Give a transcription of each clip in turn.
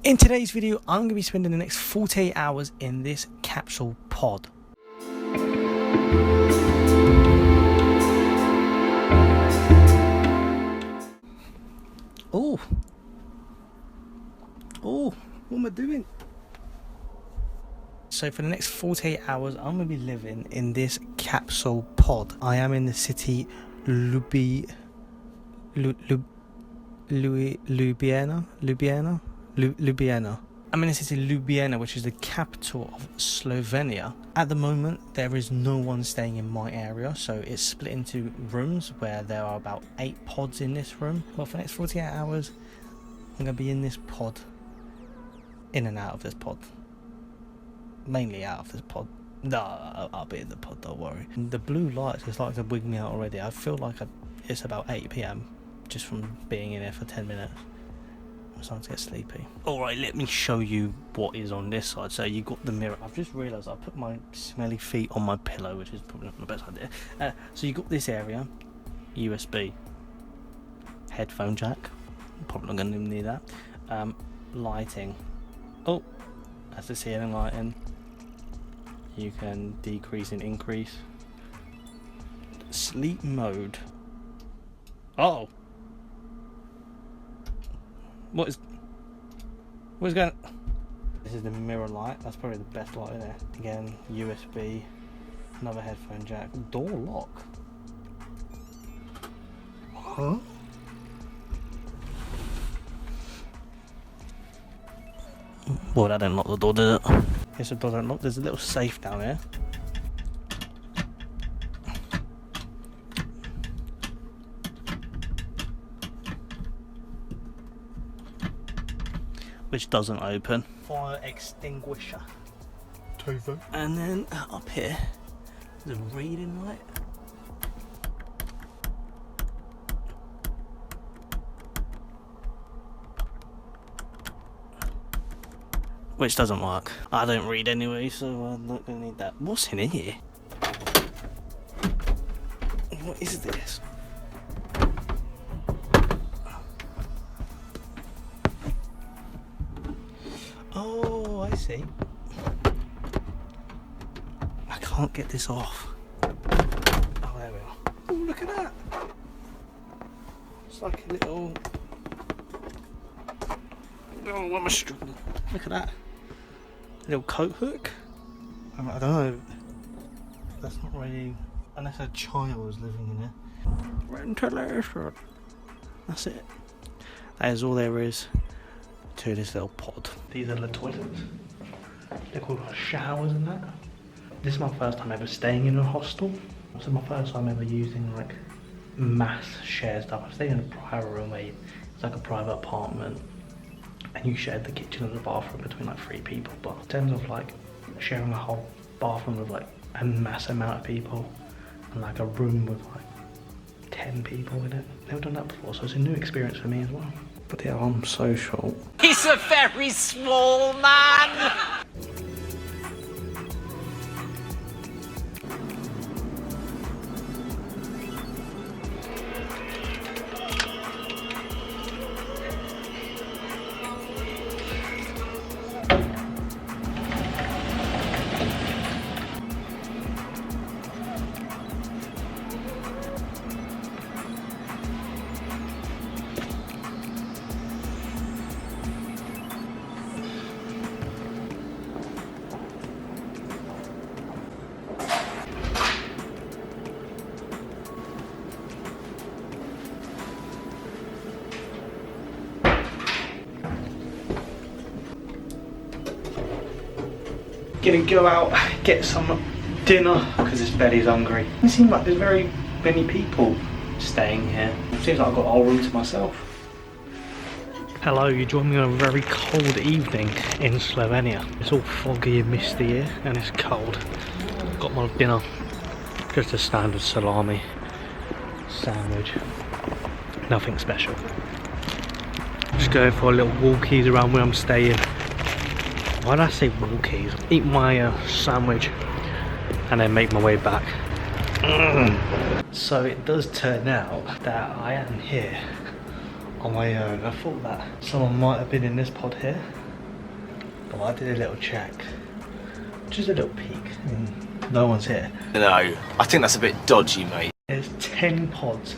In today's video, I'm going to be spending the next 48 hours in this capsule pod. Oh, what am I doing? So for the next 48 hours, I'm going to be living in this capsule pod. I am in the city Ljubljana. I'm in the city Ljubljana, which is the capital of Slovenia. At the moment, there is no one staying in my area, so it's split into rooms where there are about 8 pods in this room. Well, for the next 48 hours, I'm going to be in this pod, in and out of this pod. Mainly out of this pod. No, I'll be in the pod, don't worry. The blue lights is like to wig me out already. I feel like it's about 8 PM just from being in there for 10 minutes. I'm starting to get sleepy. Alright, let me show you what is on this side. So you got the mirror. I've just realised I put my smelly feet on my pillow, which is probably not the best idea. So you got this area, USB, headphone jack, probably not going to need that. Lighting. Oh, that's the ceiling lighting. You can decrease and increase. Sleep mode. Oh. What is going on? This is the mirror light. That's probably the best light in there. Again, USB, another headphone jack, door lock. Huh? Well, that didn't lock the door, did it? Yes, the door don't lock. There's a little safe down here. Which doesn't open. Fire extinguisher. TV. And then up here, the reading light. Which doesn't work. I don't read anyway, so I'm not going to need that. What's in here? What is this? Oh, I see. I can't get this off. Oh, there we are. Oh, look at that. It's like a little... Oh, what am I struggling? Look at that. A little coat hook. I don't know. That's not really... Unless a child was living in there. Ventilation. That's it. That is all there is to this little pod. These are the toilets. They're called showers and that. This is my first time ever staying in a hostel. This is my first time ever using like mass shared stuff. I've stayed in a private room where it's like a private apartment and you shared the kitchen and the bathroom between like 3 people. But in terms of like sharing a whole bathroom with like a mass amount of people and like a room with like 10 people in it, never done that before, so it's a new experience for me as well. But yeah, I'm so short. He's a very small man! Gonna go out, get some dinner because this belly's hungry. It seems like there's very many people staying here. Seems like I've got a whole room to myself. Hello, you join me on a very cold evening in Slovenia. It's all foggy and misty here and it's cold. Got my dinner, just a standard salami sandwich, nothing special. Just going for a little walkies around where I'm staying. Why did I say walkies? Eat my sandwich and then make my way back. So it does turn out that I am here on my own. I thought that someone might have been in this pod here, Well, I did a little check, just a little peek, and no one's here. No, I think that's a bit dodgy, mate. There's 10 pods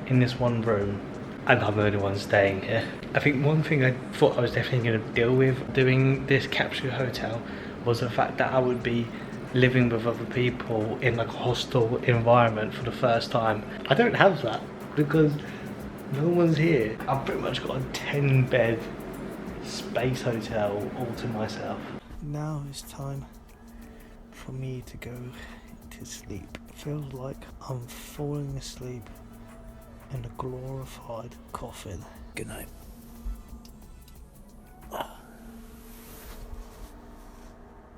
in this one room, and I'm the only one staying here. I think one thing I thought I was definitely going to deal with doing this capsule hotel was the fact that I would be living with other people in like a hostel environment for the first time. I don't have that because no one's here. I've pretty much got a 10-bed space hotel all to myself. Now it's time for me to go to sleep. It feels like I'm falling asleep in a glorified coffin. Good night.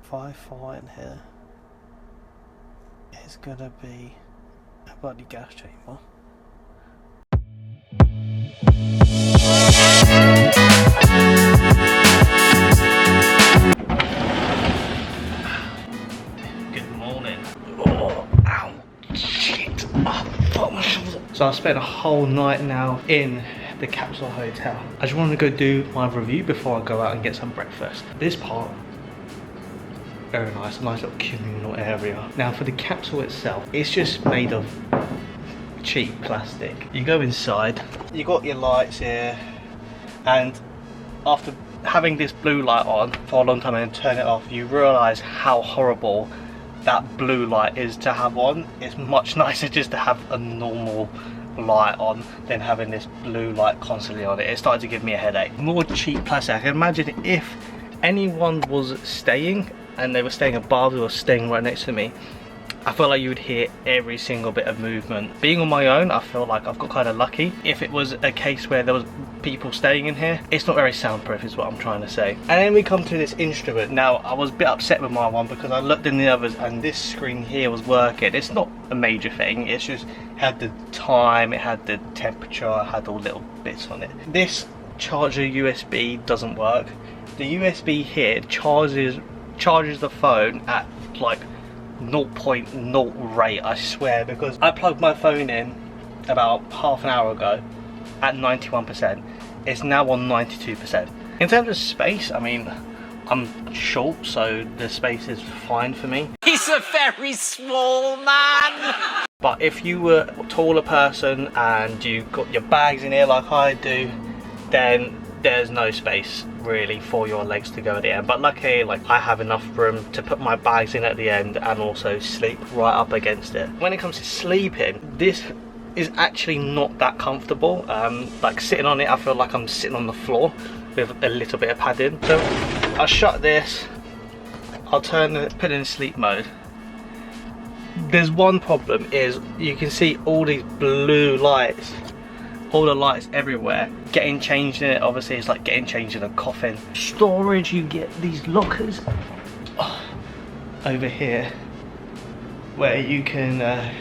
If I fall in here, it's gonna be a bloody gas chamber. Good morning. Oh, ow, shit. Oh, fuck my shoulder. So I spent a whole night now in the Capsule Hotel. I just wanted to go do my review before I go out and get some breakfast. This part, very nice, a nice little communal area. Now for the capsule itself, it's just made of cheap plastic. You go inside, you got your lights here, and after having this blue light on for a long time and turn it off, you realise how horrible that blue light is to have on. It's much nicer just to have a normal light on than having this blue light constantly on it. It started to give me a headache. More cheap plastic. I can imagine if anyone was staying and they were staying above or staying right next to me, I feel like you would hear every single bit of movement. Being on my own, I feel like I've got kind of lucky. If it was a case where there was people staying in here, it's not very soundproof is what I'm trying to say. And then we come to this instrument. Now, I was a bit upset with my one because I looked in the others and this screen here was working. It's not a major thing, it's just had the time, it had the temperature, it had all little bits on it. This charger USB doesn't work. The USB here charges the phone at like 0.0 rate, I swear, because I plugged my phone in about half an hour ago at 91%. It's now on 92%. In terms of space, I mean, I'm short, so the space is fine for me. He's a very small man. But if you were a taller person and you got your bags in here like I do, then there's no space really for your legs to go at the end. But luckily, like, I have enough room to put my bags in at the end and also sleep right up against it. When it comes to sleeping, this is actually not that comfortable. Like sitting on it, I feel like I'm sitting on the floor with a little bit of padding. So I'll shut this, I'll put it in sleep mode. There's one problem, is you can see all these blue lights, all the lights everywhere. Getting changed in it, obviously it's like getting changed in a coffin. Storage, you get these lockers over here where you can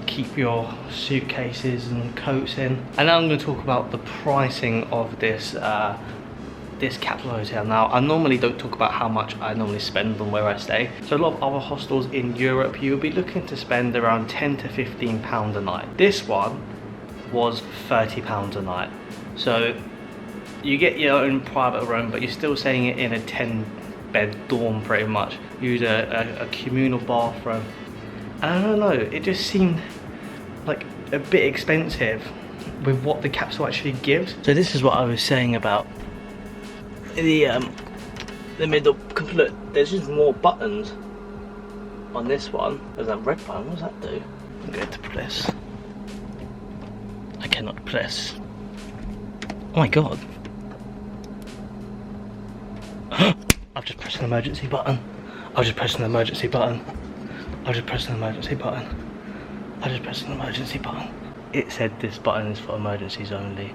keep your suitcases and coats in. And now I'm going to talk about the pricing of this this capsule hotel. Now, I normally don't talk about how much I normally spend on where I stay. So a lot of other hostels in Europe, you'll be looking to spend around £10 to £15 a night. This one was £30 a night. So you get your own private room, but you're still staying in a 10-bed dorm pretty much. Use a communal bathroom. And I don't know, it just seemed like a bit expensive with what the capsule actually gives. So this is what I was saying about the middle. Look, there's just more buttons on this one. There's that red button. What does that do? I'm going to press. I cannot press. Oh my god! I've just pressed an emergency button. I've just pressed an emergency button. I've just pressed an emergency button. I just pressed an emergency button. It said this button is for emergencies only,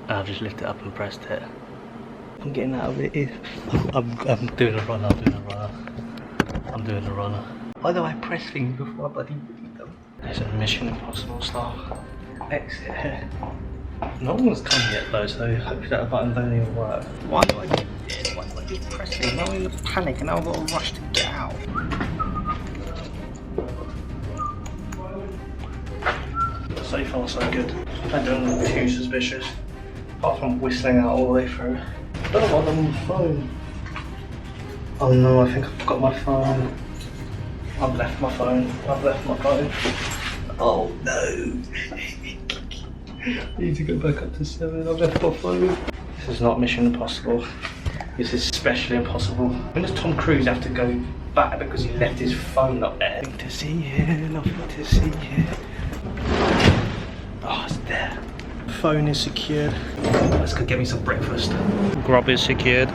and I've just lifted it up and pressed it. I'm getting out of it. I'm doing a runner. I'm doing a runner. Why do I press things before I bloody read them? There's a Mission Impossible style exit here. No one's come yet though, so hopefully that button don't even work. Why do I do this? Why do I keep pressing? Now I'm in a panic and now I've got to rush to get out. So far so good. I don't look too suspicious, apart from whistling out all the way through. I don't know why I'm on the phone. Oh no, I think I forgot my phone. I've left my phone. Oh no. I need to go back up to 7. I've left my phone. This is not Mission Impossible. This is especially impossible. When does Tom Cruise have to go back because he left his phone up there? Nothing to see here, nothing to see here. Oh, it's there. Phone is secured. Let's go get me some breakfast. Grub is secured.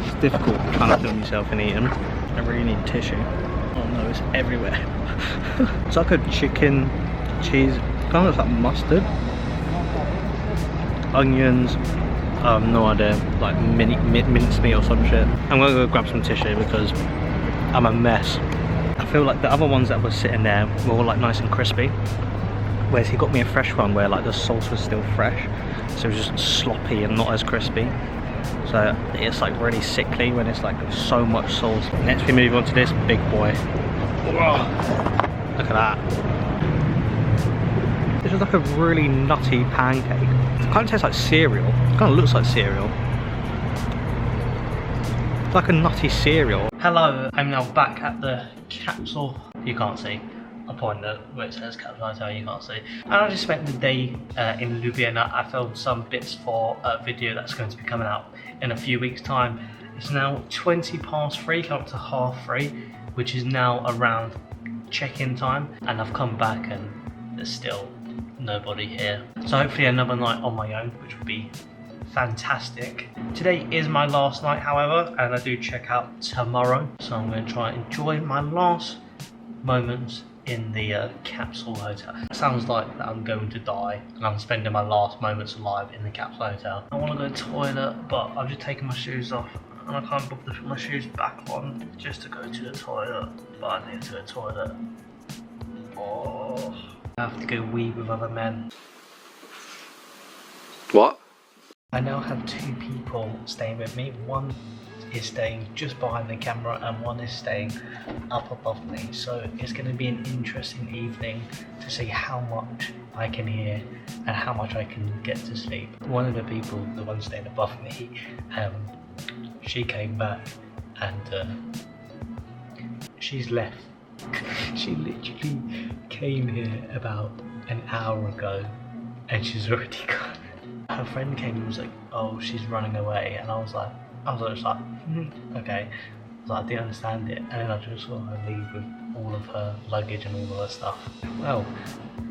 It's difficult trying to film yourself and eating. I really need tissue. Oh no, it's everywhere. It's like a chicken, cheese, kind of looks like mustard. Onions, I have no idea, like mincemeat or some shit. I'm gonna go grab some tissue because I'm a mess. I feel like the other ones that were sitting there were all like nice and crispy, whereas he got me a fresh one where like the sauce was still fresh, so it was just sloppy and not as crispy. So it's like really sickly when it's like so much sauce. Next we move on to this big boy. Whoa, look at that. This is like a really nutty pancake. It kind of tastes like cereal. It kind of looks like cereal. It's like a nutty cereal. Hello, I'm now back at the Capsule. You can't see. I'll point at where it says Capsule Hotel, you can't see. And I just spent the day in Ljubljana. I filmed some bits for a video that's going to be coming out in a few weeks' time. It's now 20 past 3, come up to half 3, which is now around check-in time. And I've come back and there's still nobody here. So hopefully another night on my own, which would be fantastic. Today is my last night, however, and I do check out tomorrow. So I'm going to try and enjoy my last moments in the Capsule Hotel. It sounds like that I'm going to die and I'm spending my last moments alive in the Capsule Hotel. I want to go to the toilet, but I've just taken my shoes off and I can't bother to put my shoes back on just to go to the toilet. But I need to go to the toilet. Oh, I have to go wee with other men. What? I now have 2 people staying with me. One is staying just behind the camera and one is staying up above me. So it's going to be an interesting evening to see how much I can hear and how much I can get to sleep. One of the people, the one staying above me, she came back and she's left. She literally came here about an hour ago and she's already gone. Her friend came and was like, oh, she's running away, and I was just like, okay. I didn't understand it, and then I just saw her leave with all of her luggage and all of her stuff. Well,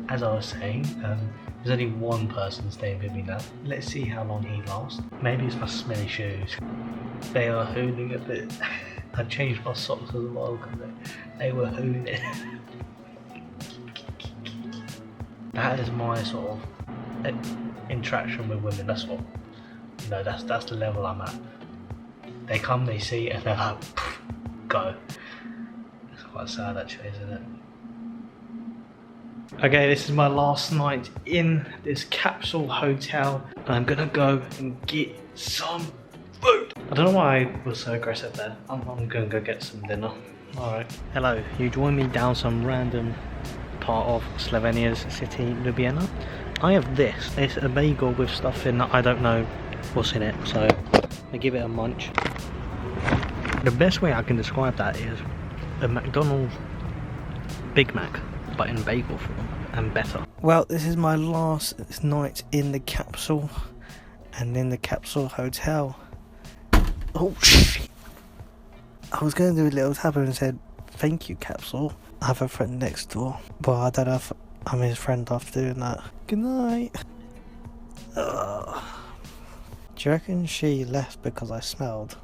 as I was saying, there's only one person staying with me now. Let's see how long he lasts. Maybe it's my smelly shoes. They are hooning a bit. I changed my socks as well because they were hooning. That is my sort of interaction with women. That's what, you know, that's the level I'm at. They come, they see, and they're like, go. It's quite sad actually, isn't it? Okay, this is my last night in this Capsule Hotel, and I'm gonna go and get some food. I don't know why I was so aggressive there. I'm gonna go get some dinner. Alright. Hello, you join me down some random part of Slovenia's city, Ljubljana. I have this. It's a bagel with stuff in that I don't know what's in it, so I give it a munch. The best way I can describe that is a McDonald's Big Mac, but in bagel form and better. Well, this is my last night in the Capsule and in the Capsule Hotel. Oh shit! I was going to do a little tap and said, thank you, Capsule. I have a friend next door, but I don't know if I'm his friend after doing that. Good night. Ugh. Do you reckon she left because I smelled?